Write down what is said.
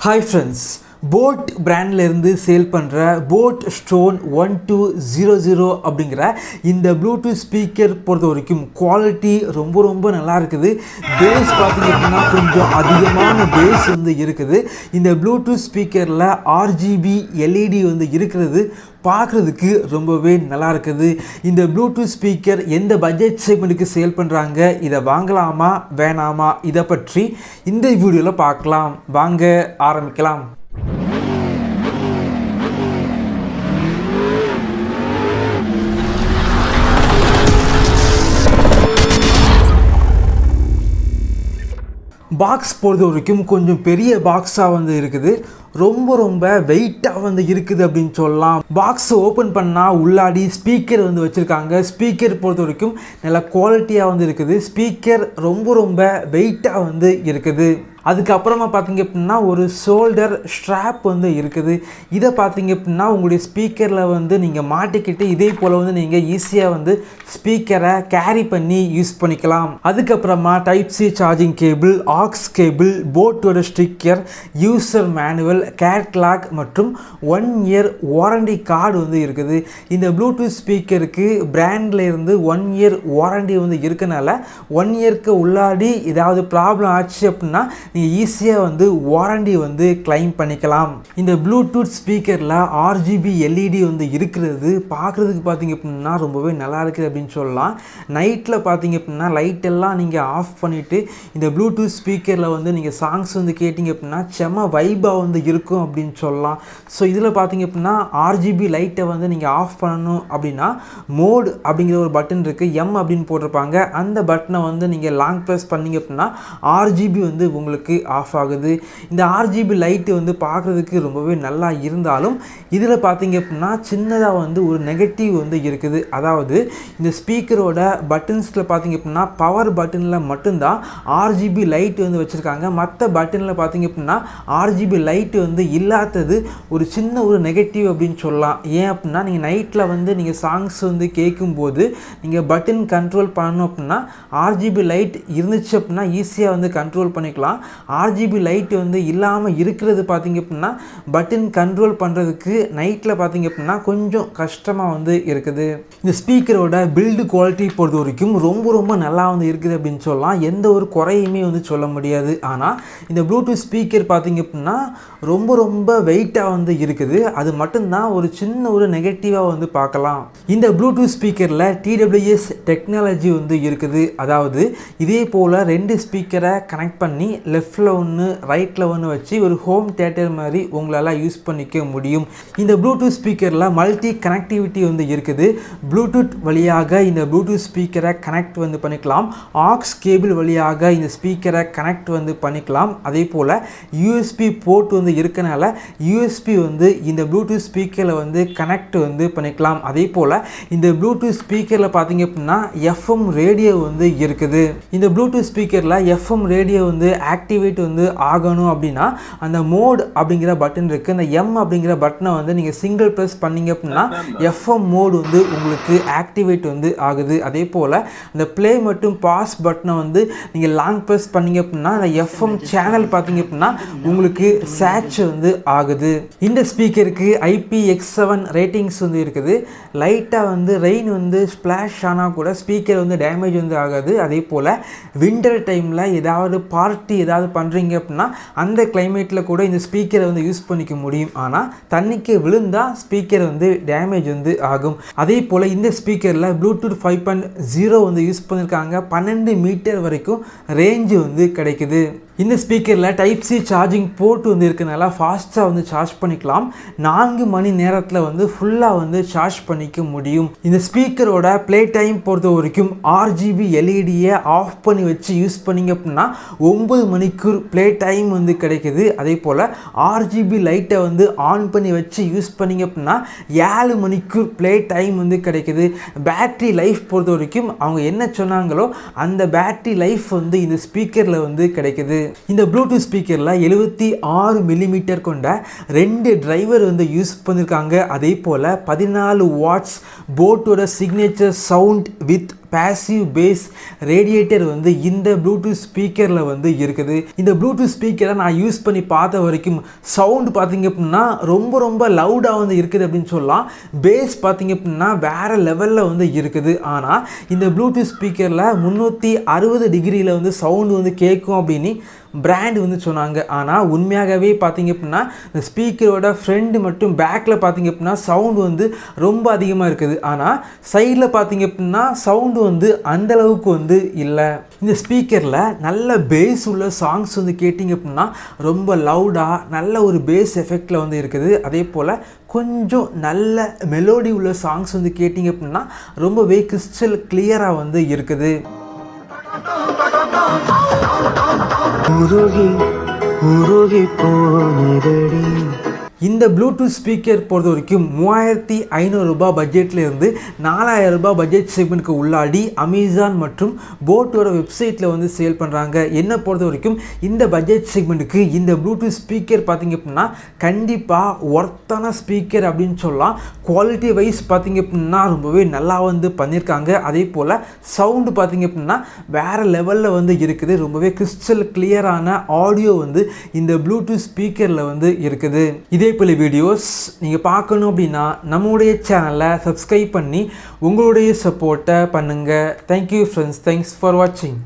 Hi friends, boAt பிராண்ட்ல இருந்து sale பண்ற boAt Stone 1200 அப்படிங்கற இந்த ப்ளூடூத் ஸ்பீக்கர் பொறுத்த வரைக்கும் குவாலிட்டி ரொம்ப நல்லா இருக்குது. பேஸ் பாத்தீங்கன்னா கொஞ்சம் அதிகமான பேஸ் வந்து இருக்குது. இந்த ப்ளூடூத் ஸ்பீக்கர்ல RGB LED வந்து இருக்குது. பார்க்கிறதுக்கு ரொம்பவே நல்லா இருக்குது. இந்த ப்ளூடூத் ஸ்பீக்கர் எந்த பட்ஜெட் செக்மெண்ட்டுக்கு சேல் பண்றாங்க, இத வாங்கலாமா வேணாமா இத பற்றி இந்த வீடியோல பார்க்கலாம். வாங்க ஆரம்பிக்கலாம். பாக்ஸ் பொறுத்த வரைக்கும் கொஞ்சம் பெரிய பாக்ஸாக வந்து இருக்குது. ரொம்ப வெயிட்டாக வந்து இருக்குது அப்படின்னு சொல்லலாம். பாக்ஸ் ஓப்பன் பண்ணால் உள்ளாடி ஸ்பீக்கர் வந்து வச்சுருக்காங்க. ஸ்பீக்கர் பொறுத்த வரைக்கும் நல்ல குவாலிட்டியாக வந்து இருக்குது. ஸ்பீக்கர் ரொம்ப வெயிட்டாக வந்து இருக்குது. அதுக்கப்புறமா பார்த்தீங்க அப்படின்னா ஒரு ஷோல்டர் ஸ்ட்ராப் வந்து இருக்குது. இதை பார்த்தீங்க அப்படின்னா உங்களுடைய ஸ்பீக்கரில் வந்து நீங்கள் மாட்டிக்கிட்டு இதே போல் வந்து நீங்கள் ஈஸியாக வந்து ஸ்பீக்கரை கேரி பண்ணி யூஸ் பண்ணிக்கலாம். அதுக்கப்புறமா type C charging cable, aux cable, போட்டோட ஸ்டிக்கர், யூசர் மேனுவல், கேட்லாக் மற்றும் 1 இயர் வாரண்டி கார்டு வந்து இருக்குது. இந்த ப்ளூடூத் ஸ்பீக்கருக்கு பிராண்டில் இருந்து 1 இயர் வாரண்டி வந்து இருக்கனால 1 இயருக்கு உள்ளாடி ஏதாவது ப்ராப்ளம் ஆச்சு அப்படின்னா நீங்கள் ஈஸியாக வந்து வாரண்டி வந்து கிளைம் பண்ணிக்கலாம். இந்த ப்ளூடூத் ஸ்பீக்கரில் RGB LED வந்து இருக்கிறது. பார்க்குறதுக்கு பார்த்தீங்க அப்படின்னா ரொம்பவே நல்லா இருக்குது அப்படின்னு சொல்லலாம். நைட்டில் பார்த்தீங்க அப்படின்னா லைட் எல்லாம் நீங்கள் ஆஃப் பண்ணிவிட்டு இந்த ப்ளூடூத் ஸ்பீக்கரில் வந்து நீங்கள் சாங்ஸ் வந்து கேட்டிங்க அப்படின்னா செம வைபாக வந்து இருக்கும் அப்படின்னு சொல்லலாம். ஸோ இதில் பார்த்தீங்க அப்படின்னா RGB லைட்டை வந்து நீங்கள் ஆஃப் பண்ணணும் அப்படின்னா மோட் அப்படிங்கிற ஒரு பட்டன் இருக்குது. M அப்படின்னு போட்டிருப்பாங்க. அந்த பட்டனை வந்து நீங்கள் லாங் ப்ரெஸ் பண்ணிங்க அப்படின்னா RGB வந்து உங்களுக்கு ஆஃப் ஆகுது. இந்த RGB லைட் வந்து பார்க்குறதுக்கு ரொம்பவே நல்லா இருந்தாலும் இதில் பார்த்தீங்க அப்படின்னா சின்னதாக வந்து ஒரு நெகட்டிவ் வந்து இருக்குது. அதாவது இந்த ஸ்பீக்கரோட பட்டன்ஸில் பார்த்தீங்க அப்படின்னா பவர் பட்டனில் மட்டும்தான் RGB லைட் வந்து வச்சுருக்காங்க. மற்ற பட்டனில் பார்த்தீங்க அப்படின்னா RGB லைட் வந்து இல்லாதது ஒரு சின்ன ஒரு நெகட்டிவ் அப்படின்னு சொல்லலாம். ஏன் அப்படின்னா நீங்கள் நைட்டில் வந்து நீங்கள் சாங்ஸ் வந்து கேட்கும்போது நீங்கள் பட்டன் கண்ட்ரோல் பண்ணணும் அப்படின்னா RGB லைட் இருந்துச்சு அப்படின்னா ஈஸியாக வந்து கண்ட்ரோல் பண்ணிக்கலாம். RGB லைட் வந்து இல்லாமல் இருக்கிறது பார்த்தீங்க அப்படின்னா பட்டன் கண்ட்ரோல் பண்ணுறதுக்கு நைட்டில் பார்த்தீங்க அப்படின்னா கொஞ்சம் கஷ்டமாக வந்து இருக்குது. இந்த ஸ்பீக்கரோட பில்டு குவாலிட்டி பொறுத்த வரைக்கும் ரொம்ப நல்லா வந்து இருக்குது அப்படின்னு சொல்லலாம். எந்த ஒரு குறையுமே வந்து சொல்ல முடியாது. ஆனால் இந்த ப்ளூடூத் ஸ்பீக்கர் பார்த்தீங்க அப்படின்னா ரொம்ப வெயிட்டாக வந்து இருக்குது. அது மட்டும்தான் ஒரு சின்ன ஒரு நெகட்டிவாக வந்து பார்க்கலாம். இந்த ப்ளூடூத் ஸ்பீக்கரில் TWS டெக்னாலஜி வந்து இருக்குது. அதாவது இதே போல் 2 ஸ்பீக்கரை கனெக்ட் பண்ணி லெஃப்டில் ஒன்று ரைட்டில் ஒன்று வச்சு ஒரு ஹோம் தியேட்டர் மாதிரி உங்களால் யூஸ் பண்ணிக்க முடியும். இந்த ப்ளூடூத் ஸ்பீக்கரில் மல்டி கனெக்டிவிட்டி வந்து இருக்குது. ப்ளூடூத் வழியாக இந்த ப்ளூடூத் ஸ்பீக்கரை கனெக்ட் வந்து பண்ணிக்கலாம். ஆக்ஸ் கேபிள் வழியாக இந்த ஸ்பீக்கரை கனெக்ட் வந்து பண்ணிக்கலாம். அதே போல் USB போர்ட் வந்து இருக்கனால USB வந்து இந்த ப்ளூடூத் ஸ்பீக்கரில் வந்து கனெக்ட் வந்து பண்ணிக்கலாம். அதே போல் இந்த ப்ளூடூத் ஸ்பீக்கரில் பார்த்தீங்க அப்படின்னா FM ரேடியோ வந்து இருக்குது. இந்த ப்ளூடூத் ஸ்பீக்கரில் FM ரேடியோ வந்து ஆக்டிவேட் வந்து ஆகணும் அப்படின்னா அந்த மோட் அப்படிங்கிற பட்டன் இருக்குது. அந்த M அப்படிங்கிற பட்டனை வந்து நீங்கள் சிங்கிள் ப்ரெஸ் பண்ணிங்க அப்படின்னா FM மோட் வந்து உங்களுக்கு ஆக்டிவேட் வந்து ஆகுது. அதே போல் அந்த ப்ளே மற்றும் பாஸ் பட்டனை வந்து நீங்கள் லாங் ப்ரெஸ் பண்ணிங்க அப்படின்னா அந்த FM சேனல் பார்த்தீங்க அப்படின்னா உங்களுக்கு சேட்ச் வந்து ஆகுது. இந்த ஸ்பீக்கருக்கு IPX7 ரேட்டிங்ஸ் வந்து இருக்குது. லைட்டாக வந்து ரெயின் வந்து ஸ்ப்ளாஷ் ஆனால் கூட ஸ்பீக்கர் வந்து டேமேஜ் வந்து ஆகாது. அதே போல் வின்டர் டைமில் ஏதாவது பார்ட்டி ஏதாவது பண்ணுறீங்க அப்படின்னா அந்த கிளைமேட்டில் கூட இந்த ஸ்பீக்கரை வந்து யூஸ் பண்ணிக்க முடியும். ஆனால் தண்ணிக்கு விழுந்தால் ஸ்பீக்கர் வந்து டேமேஜ் வந்து ஆகும். அதே போல் இந்த ஸ்பீக்கரில் ப்ளூடூத் 5.0 வந்து யூஸ் பண்ணியிருக்காங்க. 12 மீட்டர் வரைக்கும் ரேஞ்சு வந்து கிடைக்குது. இந்த ஸ்பீக்கரில் டைப் சி சார்ஜிங் போர்ட் வந்து இருக்கனால ஃபாஸ்ட்டாக வந்து சார்ஜ் பண்ணிக்கலாம். 4 மணி நேரத்தில் வந்து ஃபுல்லாக வந்து சார்ஜ் பண்ணிக்க முடியும். இந்த ஸ்பீக்கரோட ப்ளே டைம் பொறுத்த வரைக்கும் RGB LEDயை ஆஃப் பண்ணி வச்சு யூஸ் பண்ணிங்க அப்படின்னா 9 மணிக்கு ப்ளே டைம் வந்து கிடைக்குது. அதே போல் RGB லைட்டை வந்து ஆன் பண்ணி வச்சு யூஸ் பண்ணிங்க அப்படின்னா 7 மணிக்கு ப்ளே டைம் வந்து கிடைக்குது. பேட்ரி லைஃப் பொறுத்த வரைக்கும் அவங்க என்ன சொன்னாங்களோ அந்த பேட்ரி லைஃப் வந்து இந்த ஸ்பீக்கரில் வந்து கிடைக்குது. இந்த ப்ளூடூத் ஸ்பீக்கரில் 76 மில்லிமீட்டர் கொண்ட 2 டிரைவர் வந்து யூஸ் பண்ணியிருக்காங்க. அதே போல் 14 வாட்ஸ் போட்டோட signature sound with passive bass radiator வந்து இந்த ப்ளூடூத் ஸ்பீக்கரில் வந்து இருக்குது. இந்த ப்ளூடூத் ஸ்பீக்கரை நான் யூஸ் பண்ணி பார்த்த வரைக்கும் சவுண்டு பார்த்திங்க அப்படின்னா ரொம்ப லவுடாக வந்து இருக்குது அப்படின்னு சொல்லலாம். பேஸ் பார்த்திங்க அப்படின்னா வேறு லெவலில் வந்து இருக்குது. ஆனால் இந்த ப்ளூடூத் ஸ்பீக்கரில் 360 டிகிரியில் வந்து சவுண்டு வந்து கேட்கும் அப்படின்னு பிராண்ட் வந்து சொன்னாங்க. ஆனால் உண்மையாகவே பார்த்திங்க அப்படின்னா இந்த ஸ்பீக்கரோட ஃப்ரண்ட் மட்டும் பேக்கில் பார்த்திங்க அப்படின்னா சவுண்டு வந்து ரொம்ப அதிகமாக இருக்குது. ஆனால் சைடில் பார்த்திங்க அப்படின்னா சவுண்டு வந்து அந்தளவுக்கு வந்து இல்லை. இந்த ஸ்பீக்கரில் நல்ல பேஸ் உள்ள சாங்ஸ் வந்து கேட்டிங்க அப்படின்னா ரொம்ப லவுடாக நல்ல ஒரு பேஸ் எஃபெக்டில் வந்து இருக்குது. அதே போல் கொஞ்சம் நல்ல மெலோடி உள்ள சாங்ஸ் வந்து கேட்டிங்க அப்படின்னா ரொம்பவே கிறிஸ்டல் கிளியராக வந்து இருக்குது. உருகி போனதடி. இந்த ப்ளூடூத் ஸ்பீக்கர் பொறுத்த வரைக்கும் 3500 ரூபாய் பட்ஜெட்டில் இருந்து 4000 ரூபாய் பட்ஜெட் செக்மெண்ட்டுக்கு உள்ளாடி அமேசான் மற்றும் போட்டோட வெப்சைட்டில் வந்து சேல் பண்ணுறாங்க. என்னை பொறுத்த வரைக்கும் இந்த பட்ஜெட் செக்மெண்ட்டுக்கு இந்த ப்ளூடூத் ஸ்பீக்கர் பார்த்திங்க அப்படின்னா கண்டிப்பாக ஒர்த்தான ஸ்பீக்கர் அப்படின்னு சொல்லலாம். குவாலிட்டி வைஸ் பார்த்திங்க அப்படின்னா ரொம்பவே நல்லா வந்து பண்ணியிருக்காங்க. அதே போல் சவுண்டு பார்த்திங்க அப்படின்னா வேறு லெவலில் வந்து இருக்குது. ரொம்பவே கிறிஸ்டல் கிளியரான ஆடியோ வந்து இந்த ப்ளூடூத் ஸ்பீக்கரில் வந்து இருக்குது. இதே போல வீடியோஸ் நீங்கள் பார்க்கணும் அப்படின்னா நம்முடைய சேனலை சப்ஸ்கிரைப் பண்ணி உங்களுடைய சப்போர்ட்டை பண்ணுங்கள். Thank you friends. தேங்க்ஸ் ஃபார் வாட்சிங்.